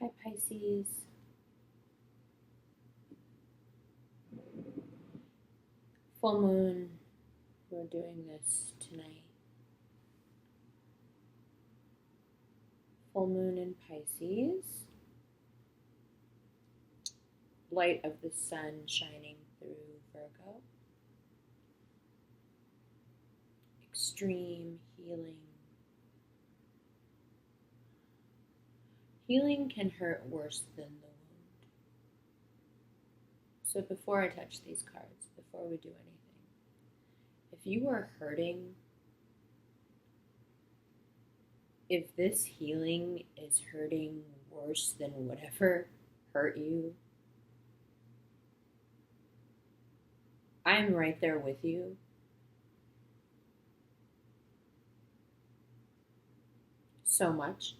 Hi, Pisces. Full moon. We're doing this tonight. Full moon in Pisces. Light of the sun shining through Virgo. Extreme healing. Healing can hurt worse than the wound. So before I touch these cards, before we do anything, if you are hurting, if this healing is hurting worse than whatever hurt you, I'm right there with you. So much.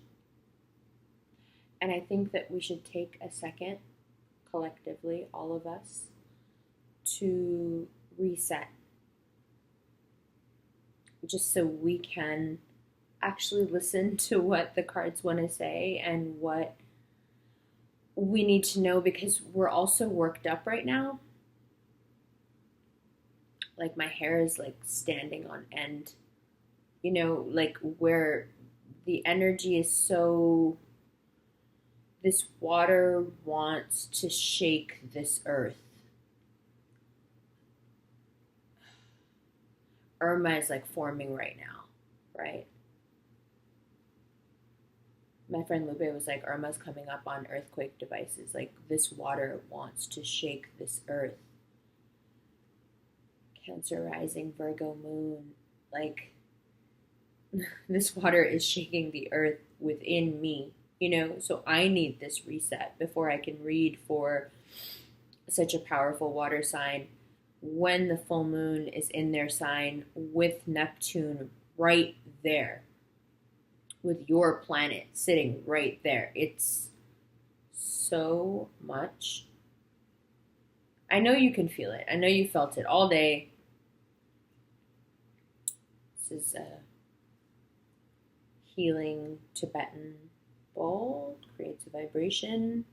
And I think that we should take a second, collectively, all of us, to reset. Just so we can actually listen to what the cards want to say and what we need to know, because we're all so worked up right now. Like my hair is like standing on end, like where the energy is so, this water wants to shake this earth. Irma is like forming right now, right? My friend Lupe was like, Irma's coming up on earthquake devices. Like this water wants to shake this earth. Cancer rising, Virgo moon. Like this water is shaking the earth within me, so I need this reset before I can read for such a powerful water sign when the full moon is in their sign with Neptune right there, with your planet sitting right there. It's so much. I know you can feel it. I know you felt it all day. This is a healing Tibetan bowl, creates a vibration,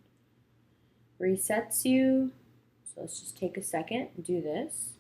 resets you. So let's just take a second and do this.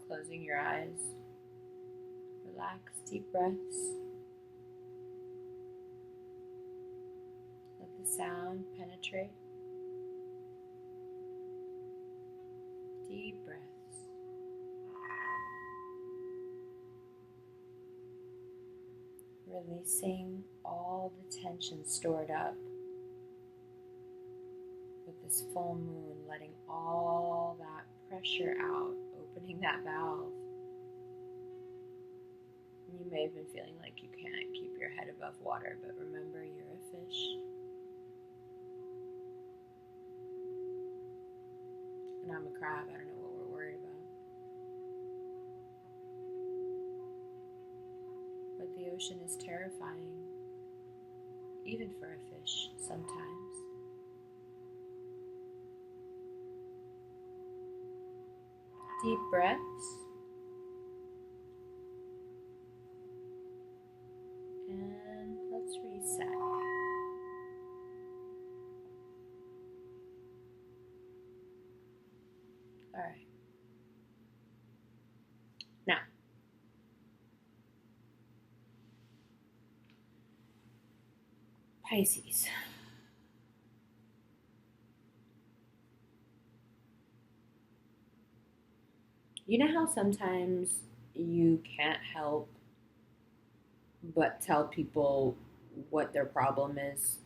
Closing your eyes. Relax, deep breaths. Let the sound penetrate. Deep breaths. Releasing all the tension stored up with this full moon, letting all that pressure out, opening that valve. You may have been feeling like you can't keep your head above water, but remember, you're a fish. And I'm a crab. I don't know what we're worried about. But the ocean is terrifying, even for a fish sometimes. Deep breaths. And let's reset. All right. Now, Pisces. You know how sometimes you can't help but tell people what their problem is?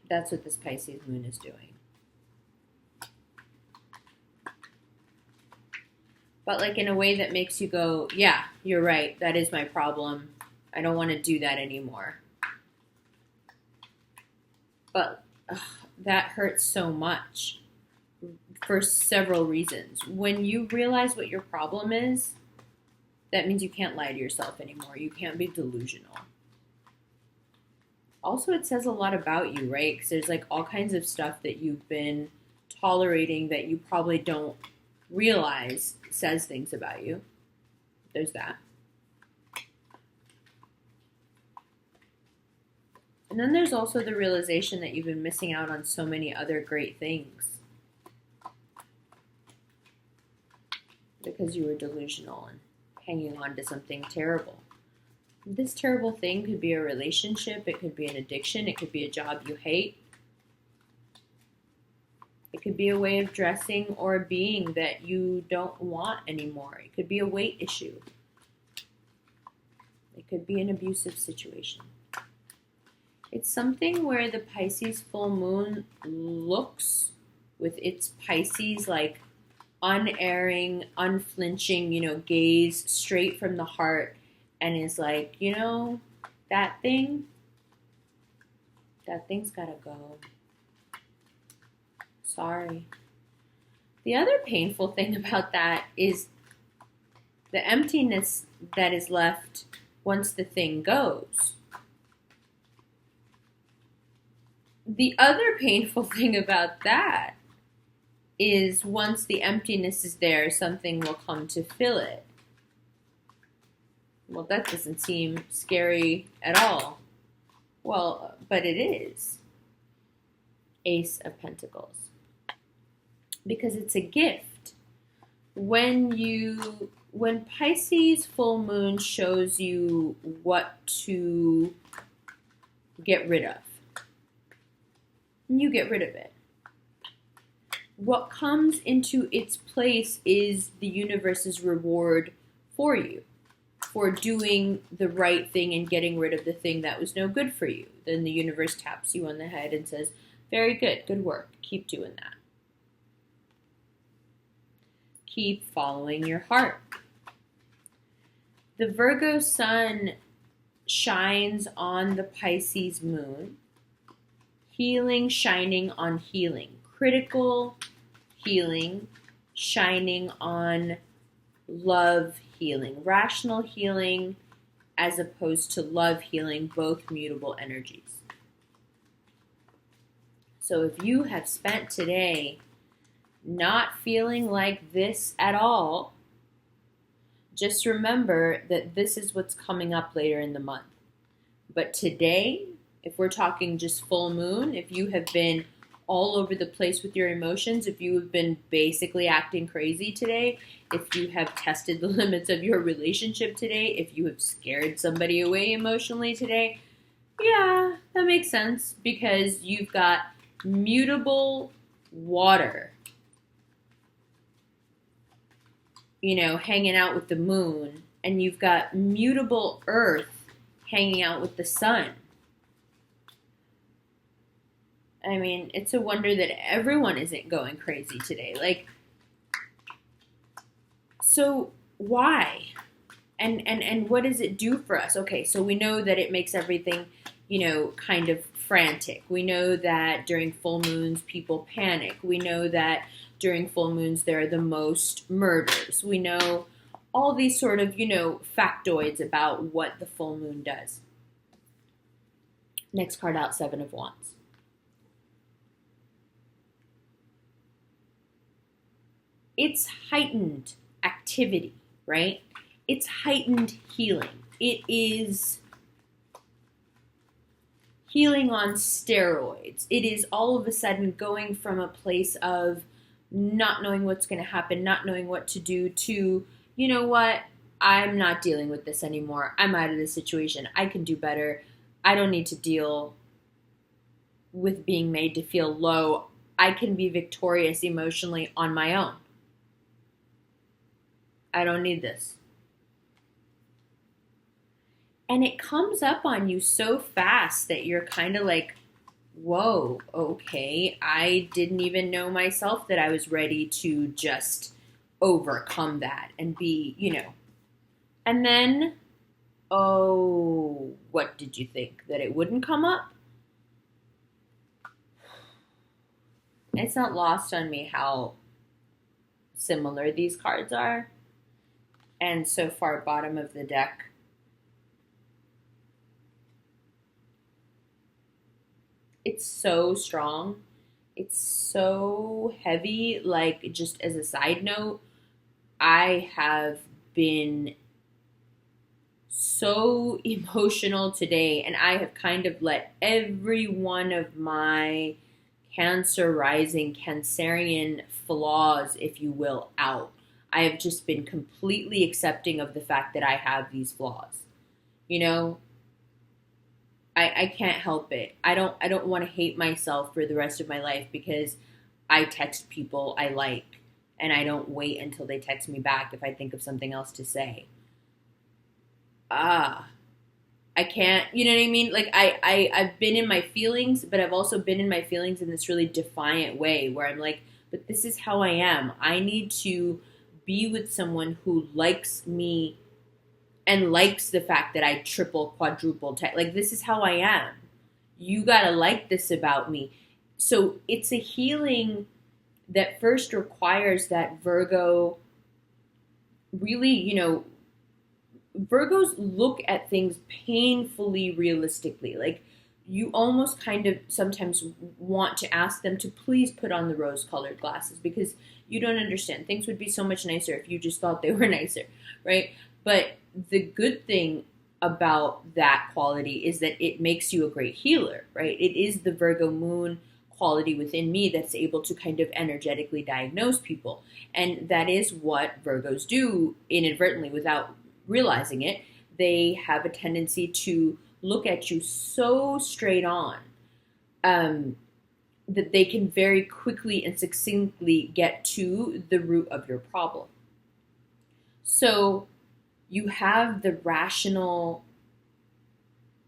That's what this Pisces moon is doing. But like in a way that makes you go, yeah, you're right, that is my problem. I don't want to do that anymore. But that hurts so much for several reasons. When you realize what your problem is, that means you can't lie to yourself anymore. You can't be delusional. Also, it says a lot about you, right? Because there's like all kinds of stuff that you've been tolerating that you probably don't realize says things about you. There's that. And then there's also the realization that you've been missing out on so many other great things because you were delusional and hanging on to something terrible. This terrible thing could be a relationship, it could be an addiction, it could be a job you hate. It could be a way of dressing or a being that you don't want anymore. It could be a weight issue. It could be an abusive situation. It's something where the Pisces full moon looks with its Pisces like unerring, unflinching, gaze straight from the heart and is like, that thing's gotta go. Sorry. The other painful thing about that is the emptiness that is left once the thing goes. The other painful thing about that is once the emptiness is there, something will come to fill it. Well, that doesn't seem scary at all. Well, but it is. Ace of Pentacles. Because it's a gift. When Pisces full moon shows you what to get rid of, you get rid of it. What comes into its place is the universe's reward for you, for doing the right thing and getting rid of the thing that was no good for you. Then the universe taps you on the head and says, very good, good work, keep doing that. Keep following your heart. The Virgo sun shines on the Pisces moon. Healing shining on healing. Critical healing shining on love healing. Rational healing as opposed to love healing, both mutable energies. So if you have spent today not feeling like this at all, just remember that this is what's coming up later in the month. But today, if we're talking just full moon, if you have been all over the place with your emotions, if you have been basically acting crazy today, if you have tested the limits of your relationship today, if you have scared somebody away emotionally today, yeah, that makes sense because you've got mutable water, hanging out with the moon, and you've got mutable earth hanging out with the sun. I mean, it's a wonder that everyone isn't going crazy today. So why? And what does it do for us? Okay, so we know that it makes everything, kind of frantic. We know that during full moons, people panic. We know that during full moons, there are the most murders. We know all these sort of, factoids about what the full moon does. Next card out, Seven of Wands. It's heightened activity, right? It's heightened healing. It is healing on steroids. It is all of a sudden going from a place of not knowing what's going to happen, not knowing what to do, to, you know what, I'm not dealing with this anymore. I'm out of this situation. I can do better. I don't need to deal with being made to feel low. I can be victorious emotionally on my own. I don't need this. And it comes up on you so fast that you're kind of like, whoa, okay, I didn't even know myself that I was ready to just overcome that and be, And then Oh, what did you think? That it wouldn't come up? It's not lost on me how similar these cards are. And so far, bottom of the deck, it's so strong. It's so heavy. Like, just as a side note, I have been so emotional today, and I have kind of let every one of my Cancer rising, Cancerian flaws, if you will, out. I have just been completely accepting of the fact that I have these flaws. You know, I can't help it. I don't want to hate myself for the rest of my life because I text people I like and I don't wait until they text me back if I think of something else to say. Ah, I can't, you know what I mean? Like I've been in my feelings, but I've also been in my feelings in this really defiant way where I'm like, but this is how I am. I need to be with someone who likes me and likes the fact that I triple, quadruple text. Like, this is how I am. You gotta like this about me. So it's a healing that first requires that Virgo really, Virgos look at things painfully realistically. Like, you almost kind of sometimes want to ask them to please put on the rose colored glasses because you don't understand. Things would be so much nicer if you just thought they were nicer, right? But the good thing about that quality is that it makes you a great healer, right? It is the Virgo moon quality within me that's able to kind of energetically diagnose people. And that is what Virgos do inadvertently without realizing it. They have a tendency to look at you so straight on um, that they can very quickly and succinctly get to the root of your problem. So you have the rational,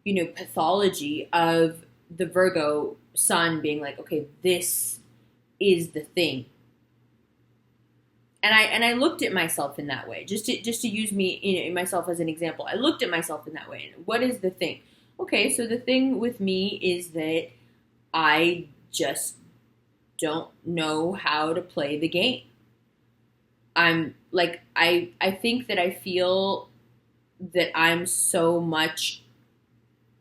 pathology of the Virgo sun being like, okay, this is the thing. And I looked at myself in that way, just to use me, myself as an example. I looked at myself in that way. And what is the thing? Okay, so the thing with me is that I just don't know how to play the game. I'm like I think that I feel that I'm so much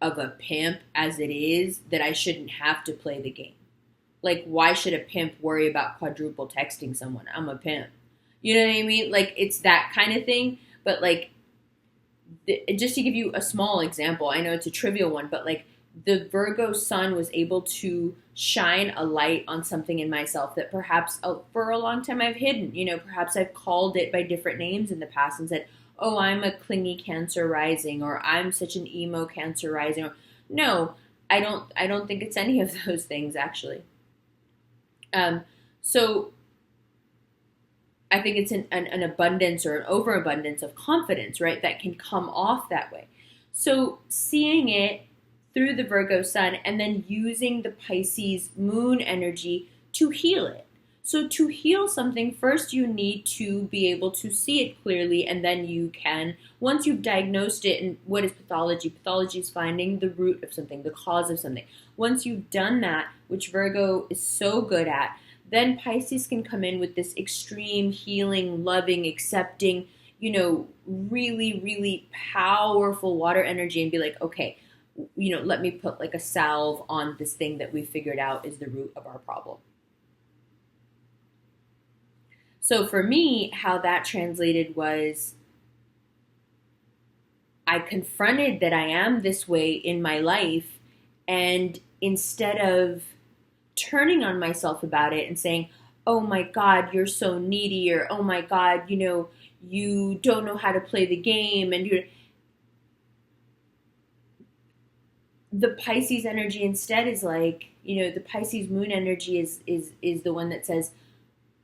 of a pimp as it is that I shouldn't have to play the game. Like, why should a pimp worry about quadruple texting someone? I'm a pimp. You know what I mean? Like, it's that kind of thing. But, like, just to give you a small example, I know it's a trivial one, but, like, the Virgo sun was able to shine a light on something in myself that perhaps for a long time I've hidden. Perhaps I've called it by different names in the past and said, oh, I'm a clingy Cancer rising, or I'm such an emo Cancer rising. Or, no, I don't think it's any of those things, actually. So I think it's an abundance or an overabundance of confidence, right? That can come off that way. So seeing it through the Virgo sun and then using the Pisces moon energy to heal it. So to heal something, first you need to be able to see it clearly, and then you can, once you've diagnosed it, and what is pathology? Pathology is finding the root of something, the cause of something. Once you've done that, which Virgo is so good at, then Pisces can come in with this extreme healing, loving, accepting, really, really powerful water energy and be like, okay, let me put like a salve on this thing that we figured out is the root of our problem. So for me, how that translated was I confronted that I am this way in my life, and instead of turning on myself about it and saying, oh my God, you're so needy, or oh my God, you don't know how to play the game, and the Pisces energy instead is like, the Pisces moon energy is the one that says,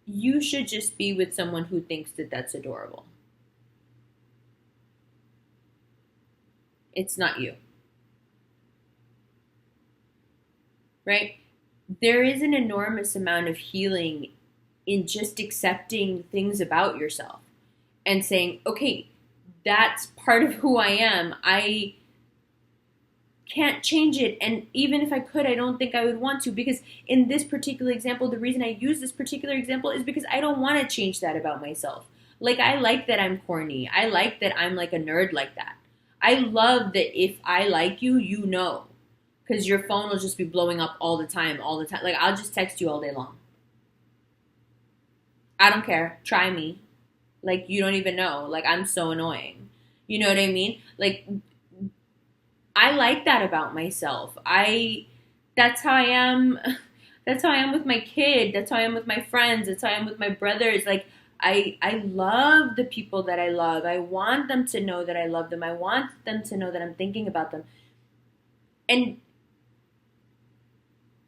you should just be with someone who thinks that that's adorable. It's not you. Right? There is an enormous amount of healing in just accepting things about yourself and saying, okay, that's part of who I am. I can't change it. And even if I could, I don't think I would want to, because in this particular example, the reason I use this particular example is because I don't want to change that about myself. Like, I like that I'm corny. I like that I'm like a nerd like that. I love that if I like you, you know, because your phone will just be blowing up all the time, all the time. Like, I'll just text you all day long. I don't care. Try me. Like, you don't even know. Like, I'm so annoying. You know what I mean? Like, I like that about myself. That's how I am. That's how I am with my kid. That's how I am with my friends. That's how I am with my brothers. Like, I love the people that I love. I want them to know that I love them. I want them to know that I'm thinking about them. And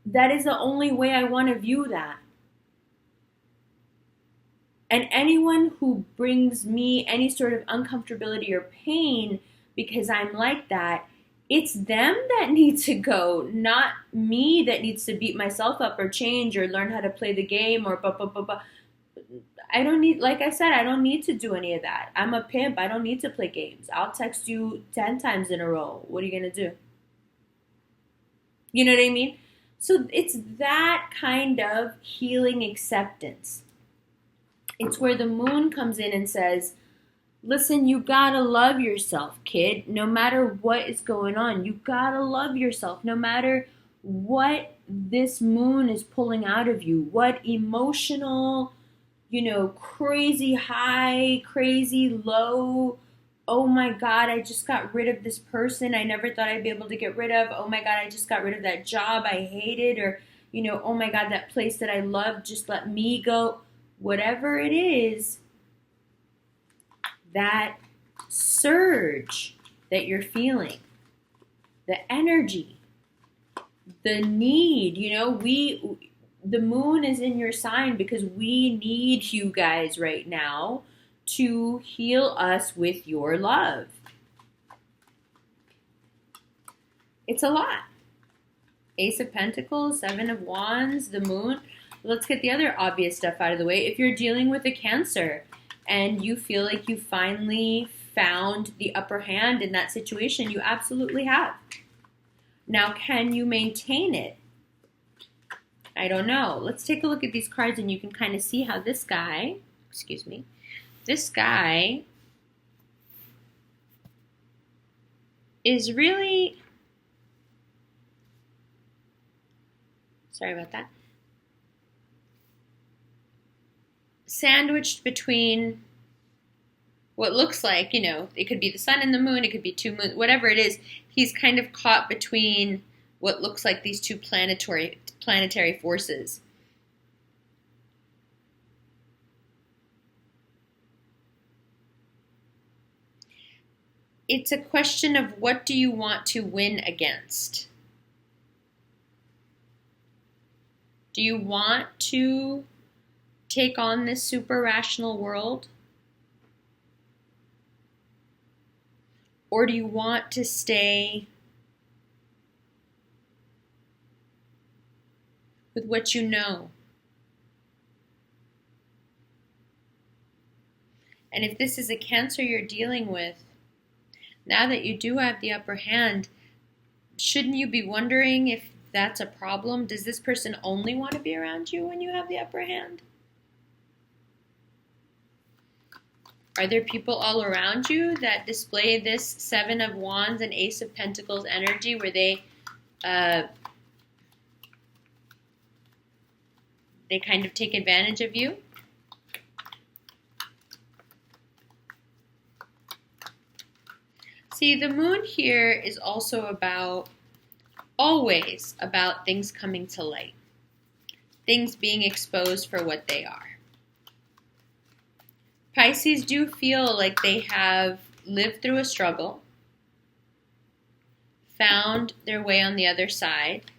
that is the only way I want to view that. And anyone who brings me any sort of uncomfortability or pain because I'm like that, it's them that need to go, not me that needs to beat myself up or change or learn how to play the game or blah, blah, blah, blah. I don't need, like I said, I don't need to do any of that. I'm a pimp. I don't need to play games. I'll text you 10 times in a row. What are you going to do? You know what I mean? So it's that kind of healing acceptance. It's where the moon comes in and says, listen, you gotta love yourself, kid. No matter what is going on, you gotta love yourself. No matter what this moon is pulling out of you, what emotional, crazy high, crazy low. Oh my God, I just got rid of this person I never thought I'd be able to get rid of. Oh my God, I just got rid of that job I hated. Or, oh my God, that place that I loved just let me go. Whatever it is, that surge that you're feeling, the energy, the need, the moon is in your sign because we need you guys right now to heal us with your love. It's a lot. Ace of Pentacles, Seven of Wands, the moon. Let's get the other obvious stuff out of the way. If you're dealing with a Cancer and you feel like you finally found the upper hand in that situation, you absolutely have. Now, can you maintain it? I don't know. Let's take a look at these cards and you can kind of see how this guy is really, sorry about that, sandwiched between what looks like, it could be the sun and the moon, it could be two moons, whatever it is. He's kind of caught between what looks like these two planetary forces. It's a question of what do you want to win against? Do you want to take on this super rational world? Or do you want to stay with what you know? And if this is a Cancer you're dealing with, now that you do have the upper hand, shouldn't you be wondering if that's a problem? Does this person only want to be around you when you have the upper hand? Are there people all around you that display this Seven of Wands and Ace of Pentacles energy where they kind of take advantage of you? See, the moon here is also always about things coming to light, things being exposed for what they are. Pisces do feel like they have lived through a struggle, found their way on the other side,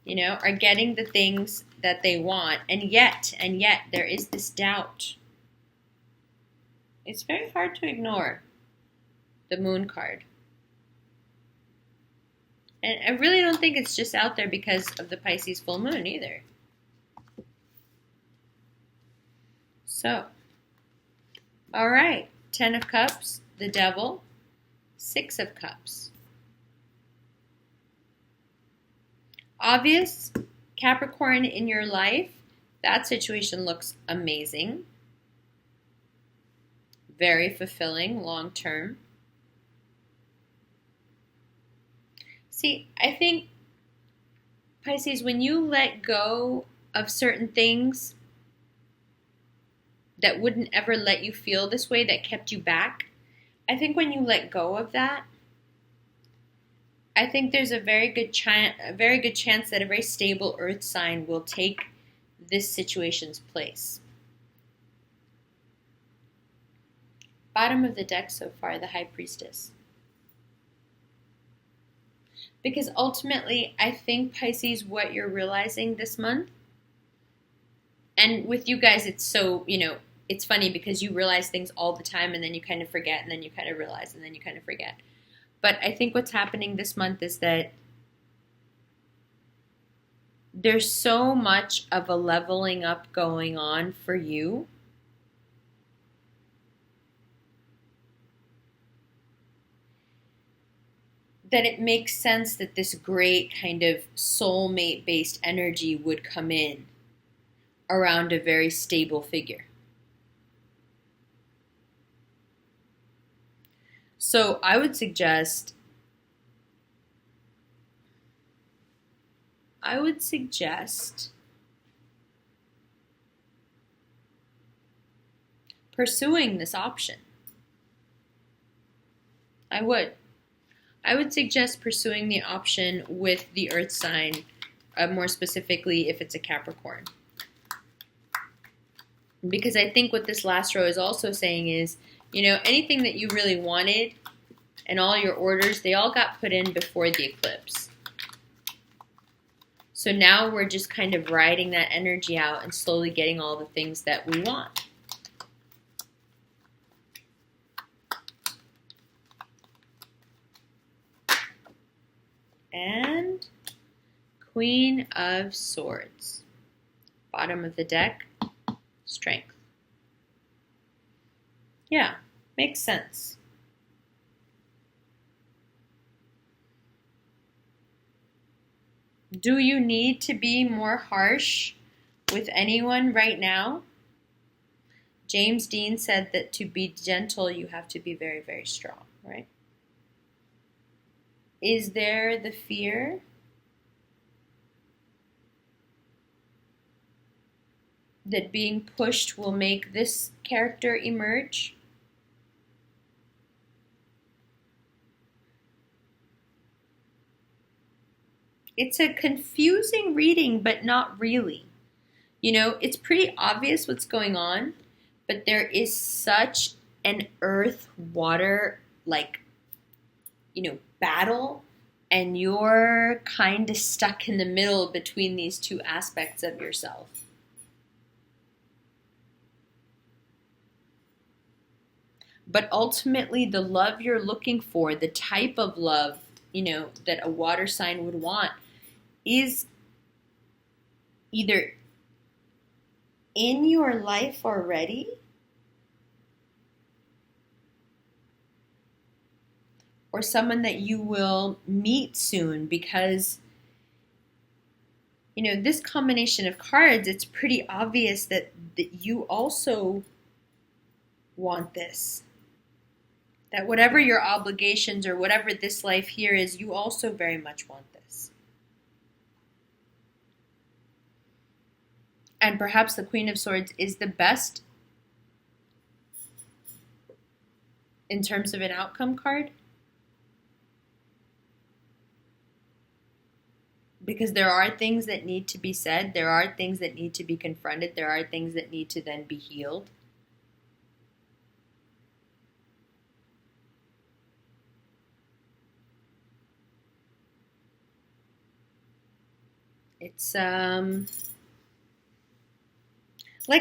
are getting the things that they want, and yet there is this doubt. It's very hard to ignore the moon card. And I really don't think it's just out there because of the Pisces full moon either. So, All right. 10 of Cups, the Devil, 6 of Cups. Obvious Capricorn in your life, that situation looks amazing. Very fulfilling long term. See, I think, Pisces, when you let go of certain things that wouldn't ever let you feel this way, that kept you back, I think when you let go of that, I think there's a very good chance that a very stable earth sign will take this situation's place. Bottom of the deck so far, the High Priestess. Because ultimately, I think, Pisces, what you're realizing this month, and with you guys, it's so, it's funny because you realize things all the time and then you kind of forget and then you kind of realize and then you kind of forget. But I think what's happening this month is that there's so much of a leveling up going on for you. That it makes sense that this great kind of soulmate-based energy would come in around a very stable figure. So I would suggest pursuing this option. I would suggest pursuing the option with the earth sign, more specifically if it's a Capricorn. Because I think what this last row is also saying is, anything that you really wanted and all your orders, they all got put in before the eclipse. So now we're just kind of riding that energy out and slowly getting all the things that we want. And Queen of Swords. Bottom of the deck, Strength. Yeah, makes sense. Do you need to be more harsh with anyone right now? James Dean said that to be gentle, you have to be very, very strong, right? Is there the fear that being pushed will make this character emerge? It's a confusing reading, but not really. It's pretty obvious what's going on, but there is such an earth-water, battle, and you're kind of stuck in the middle between these two aspects of yourself. But ultimately, the love you're looking for, the type of love, that a water sign would want, is either in your life already, or someone that you will meet soon, because, this combination of cards, it's pretty obvious that you also want this. That whatever your obligations or whatever this life here is, you also very much want this. And perhaps the Queen of Swords is the best in terms of an outcome card. Because there are things that need to be said, there are things that need to be confronted, there are things that need to then be healed. It's, like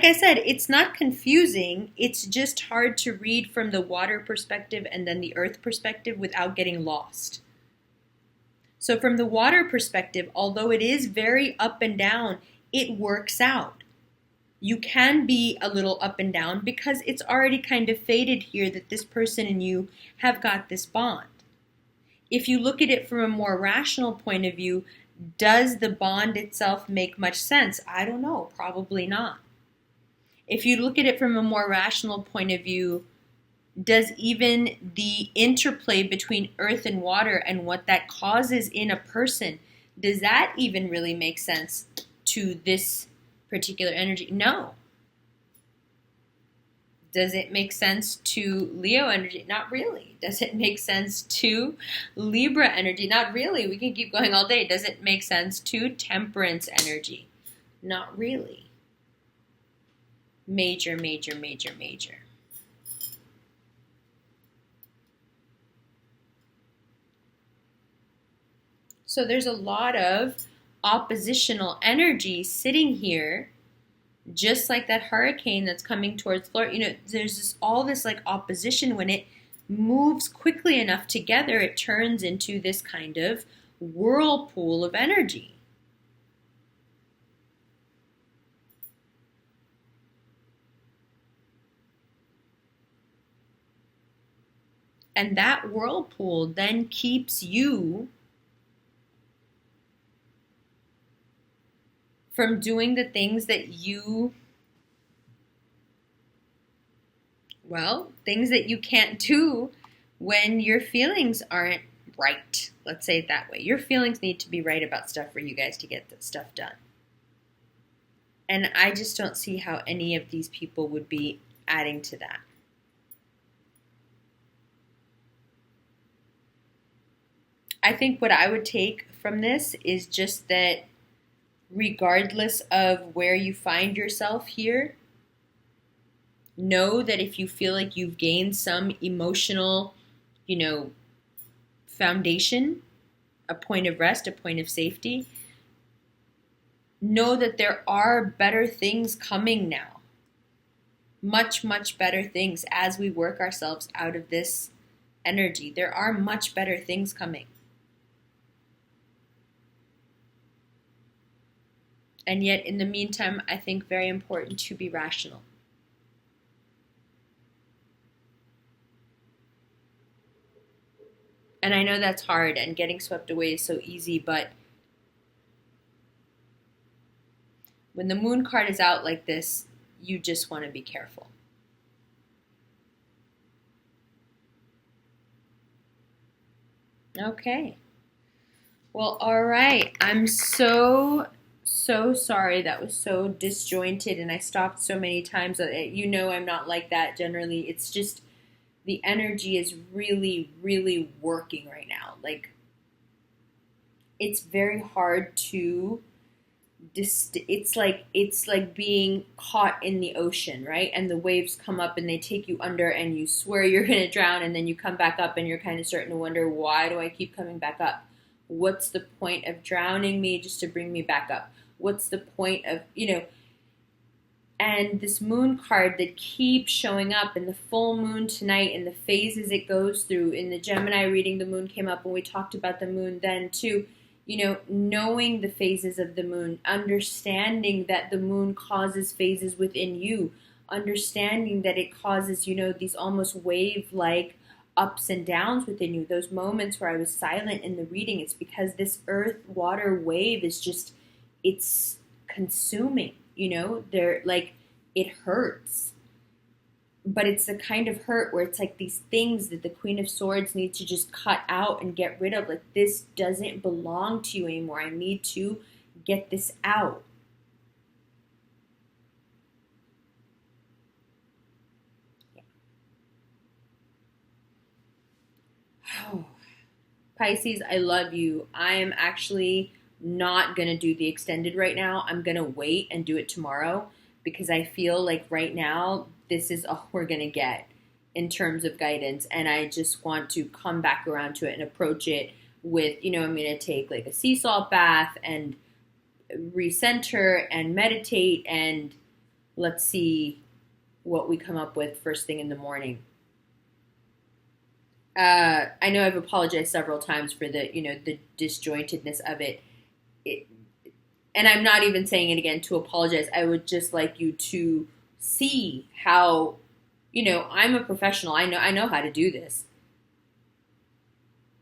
I said, it's not confusing. It's just hard to read from the water perspective and then the earth perspective without getting lost. So from the water perspective, although it is very up and down, it works out. you can be a little up and down because it's already kind of faded here that this person and you have got this bond. If you look at it from a more rational point of view, does the bond itself make much sense? I don't know, probably not. If you look at it from a more rational point of view, does even the interplay between earth and water and what that causes in a person, does that even really make sense to this particular energy? No. Does it make sense to Leo energy? Not really. Does it make sense to Libra energy? Not really. We can keep going all day. Does it make sense to Temperance energy? Not really. Major, major, major, major. So there's a lot of oppositional energy sitting here, just like that hurricane that's coming towards Florida. There's all this like opposition. When it moves quickly enough together, it turns into this kind of whirlpool of energy. And that whirlpool then keeps you from doing the things that things that you can't do when your feelings aren't right. Let's say it that way. Your feelings need to be right about stuff for you guys to get this stuff done. And I just don't see how any of these people would be adding to that. I think what I would take from this is just that regardless of where you find yourself here, know that if you feel like you've gained some emotional, foundation, a point of rest, a point of safety, know that there are better things coming now. Much, much better things as we work ourselves out of this energy. There are much better things coming. And yet, in the meantime, I think very important to be rational. And I know that's hard, and getting swept away is so easy, but when the moon card is out like this, you just want to be careful. Okay. Well, all right. I'm so sorry that was so disjointed and I stopped so many times. I'm not like that generally. It's just the energy is really, really working right now. Like, it's very hard to it's like being caught in the ocean, right? And the waves come up and they take you under and you swear you're going to drown, and then you come back up and you're kind of starting to wonder, why do I keep coming back up? What's the point of drowning me just to bring me back up? What's the point of, and this moon card that keeps showing up, and the full moon tonight and the phases it goes through. In the Gemini reading, the moon came up when we talked about the moon then too. Knowing the phases of the moon, understanding that the moon causes phases within you, understanding that it causes, these almost wave-like ups and downs within you. Those moments where I was silent in the reading, it's because this earth-water wave is just, it's consuming, they're like, it hurts. But it's the kind of hurt where it's like these things that the Queen of Swords needs to just cut out and get rid of. Like, this doesn't belong to you anymore. I need to get this out. Yeah. Oh. Pisces, I love you. I am actually not going to do the extended right now. I'm going to wait and do it tomorrow because I feel like right now this is all we're going to get in terms of guidance. And I just want to come back around to it and approach it with, I'm going to take like a sea salt bath and recenter and meditate, and let's see what we come up with first thing in the morning. I know I've apologized several times for the disjointedness of it. And I'm not even saying it again to apologize. I would just like you to see how, I'm a professional. I know how to do this.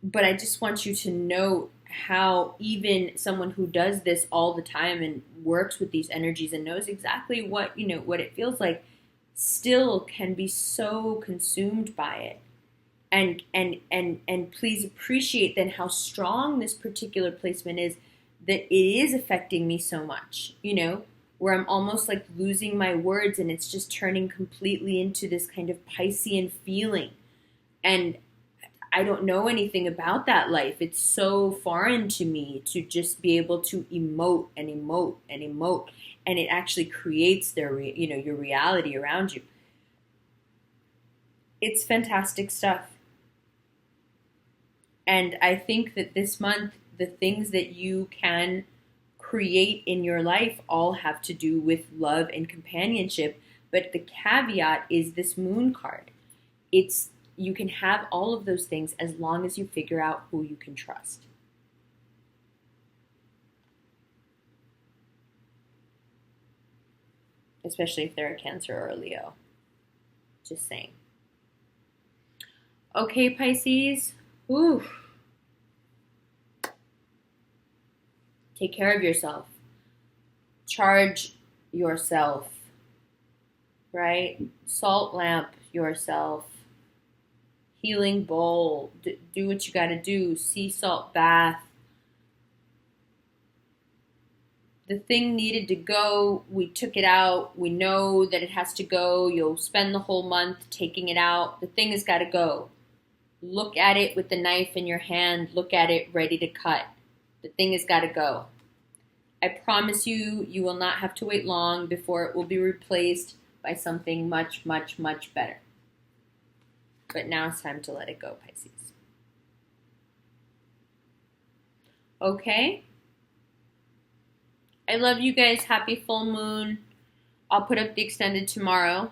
But I just want you to know how even someone who does this all the time and works with these energies and knows exactly what it feels like still can be so consumed by it. And please appreciate then how strong this particular placement is, that it is affecting me so much, where I'm almost like losing my words and it's just turning completely into this kind of Piscean feeling. And I don't know anything about that life. It's so foreign to me to just be able to emote and emote and emote, and it actually creates your reality around you. It's fantastic stuff. And I think that this month, the things that you can create in your life all have to do with love and companionship. But the caveat is this moon card. You can have all of those things as long as you figure out who you can trust. Especially if they're a Cancer or a Leo. Just saying. Okay, Pisces. Ooh. Take care of yourself. Charge yourself. Right? Salt lamp yourself. Healing bowl. Do what you got to do. Sea salt bath. The thing needed to go. We took it out. We know that it has to go. You'll spend the whole month taking it out. The thing has got to go. Look at it with the knife in your hand. Look at it ready to cut. The thing has got to go. I promise you, you will not have to wait long before it will be replaced by something much, much, much better. But now it's time to let it go, Pisces. Okay? I love you guys. Happy full moon. I'll put up the extended tomorrow.